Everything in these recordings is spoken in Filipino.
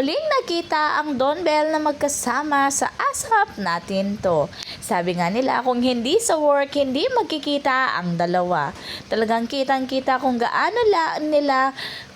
muling nakita ang Don Bell na magkasama sa ASAP Natin To. Sabi nga nila kung hindi sa work, hindi magkikita ang dalawa. Talagang kitang-kita kung gaano nila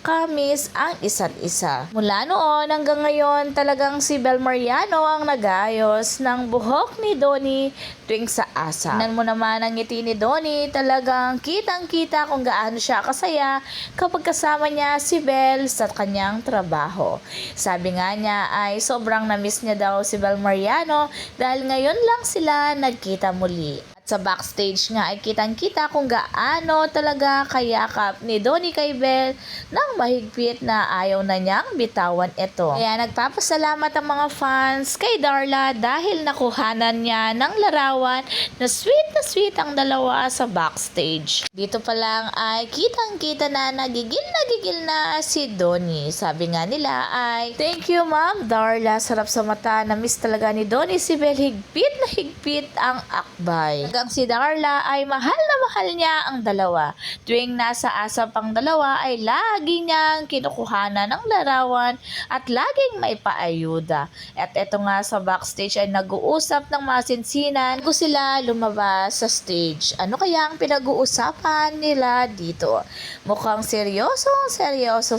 kamis ang isa't isa. Mula noon hanggang ngayon, talagang si Bel Mariano ang nagayos ng buhok ni Donnie tuwing sa ASAP. Tingnan mo naman ang ngiti ni Donnie, talagang kitang-kita kung gaano siya kasaya kapag kasama niya si Bel sa kanyang trabaho. Sabi nga niya ay sobrang na-miss niya daw si Bel Mariano dahil ngayon lang sila nagkita muli. Sa backstage nga ay kitang-kita kung gaano talaga kayakap ni Donnie kay Bel nang mahigpit na ayaw na niyang bitawan ito. Kaya nagpapasalamat ang mga fans kay Darla dahil nakuhanan niya ng larawan na sweet ang dalawa sa backstage. Dito pa lang ay kitang-kita na nagigil na si Donnie. Sabi nga nila ay, "Thank you Ma'am Darla, sarap sa mata, na-miss talaga ni Donnie si Bel, higpit na higpit ang akbay." Hanggang si Darla ay mahal na mahal niya ang dalawa. Tuwing nasa ASAP ang dalawa ay lagi niyang kinukuhanan ng larawan at laging may paayuda. At eto nga sa backstage ay nag-uusap ng masinsinan kung sila lumabas sa stage. Ano kaya ang pinag-uusapan nila dito? Mukhang seryoso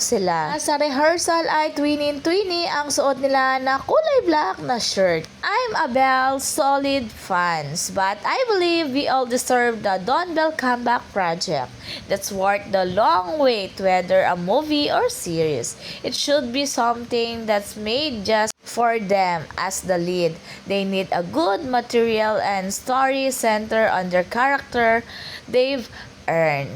sila. Sa rehearsal ay twinning-twinny ang suot nila na kulay black na shirt. I'm a Bell solid fans, but I believe we all deserve the Don Bell comeback project. That's worth the long wait, whether a movie or series. It should be something that's made just for them as the lead. They need a good material and story center on their character they've earned.